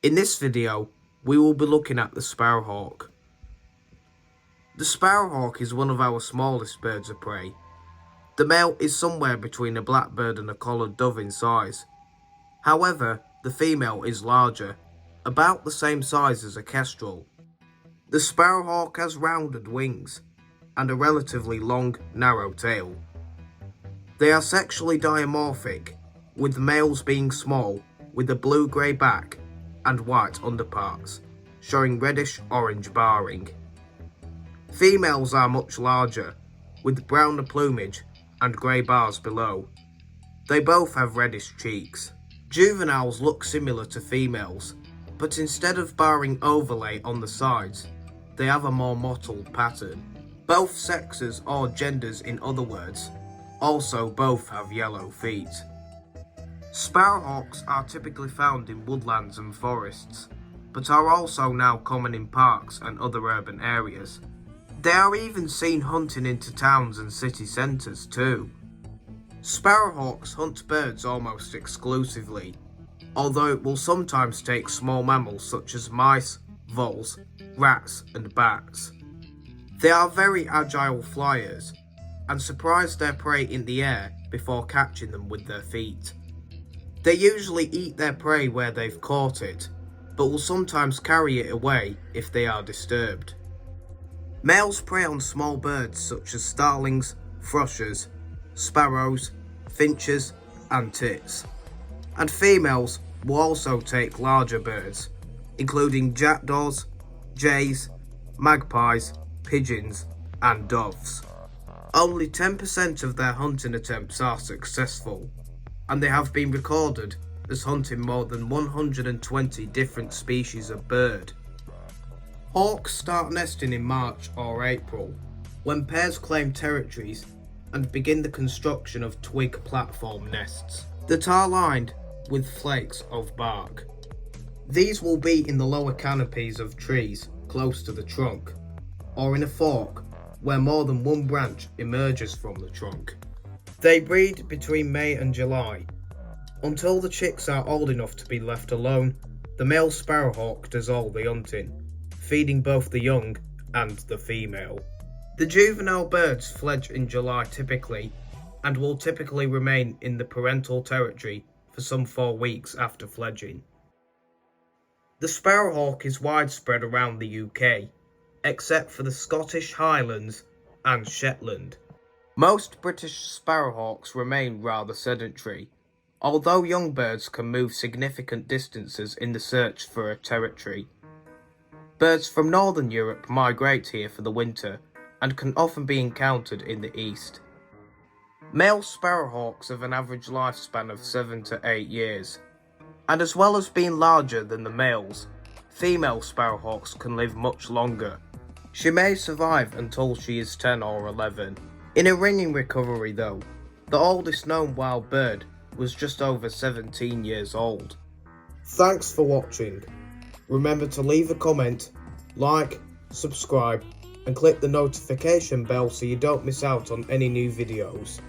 In this video, we will be looking at the sparrowhawk. The sparrowhawk is one of our smallest birds of prey. The male is somewhere between a blackbird and a collared dove in size. However, the female is larger, about the same size as a kestrel. The sparrowhawk has rounded wings and a relatively long, narrow tail. They are sexually dimorphic, with the males being small with a blue-grey back and white underparts, showing reddish-orange barring. Females are much larger, with browner plumage and grey bars below. They both have reddish cheeks. Juveniles look similar to females, but instead of barring overlay on the sides, they have a more mottled pattern. Both sexes, or genders in other words, also both have yellow feet. Sparrowhawks are typically found in woodlands and forests, but are also now common in parks and other urban areas. They are even seen hunting into towns and city centres too. Sparrowhawks hunt birds almost exclusively, although it will sometimes take small mammals such as mice, voles, rats and bats. They are very agile flyers and surprise their prey in the air before catching them with their feet. They usually eat their prey where they've caught it, but will sometimes carry it away if they are disturbed. Males prey on small birds such as starlings, thrushes, sparrows, finches and tits, and females will also take larger birds, including jackdaws, jays, magpies, pigeons and doves. Only 10% of their hunting attempts are successful, and they have been recorded as hunting more than 120 different species of bird. Hawks start nesting in March or April, when pairs claim territories and begin the construction of twig platform nests that are lined with flakes of bark. These will be in the lower canopies of trees close to the trunk, or in a fork where more than one branch emerges from the trunk. They breed between May and July. Until the chicks are old enough to be left alone, the male sparrowhawk does all the hunting, feeding both the young and the female. The juvenile birds fledge in July typically, and will typically remain in the parental territory for some 4 weeks after fledging. The sparrowhawk is widespread around the UK, except for the Scottish Highlands and Shetland. Most British sparrowhawks remain rather sedentary, although young birds can move significant distances in the search for a territory. Birds from Northern Europe migrate here for the winter and can often be encountered in the east. Male sparrowhawks have an average lifespan of 7 to 8 years, and as well as being larger than the males, female sparrowhawks can live much longer. She may survive until she is 10 or 11. In a ringing recovery though, the oldest known wild bird was just over 17 years old. Thanks for watching. Remember to leave a comment, like, subscribe and click the notification bell so you don't miss out on any new videos.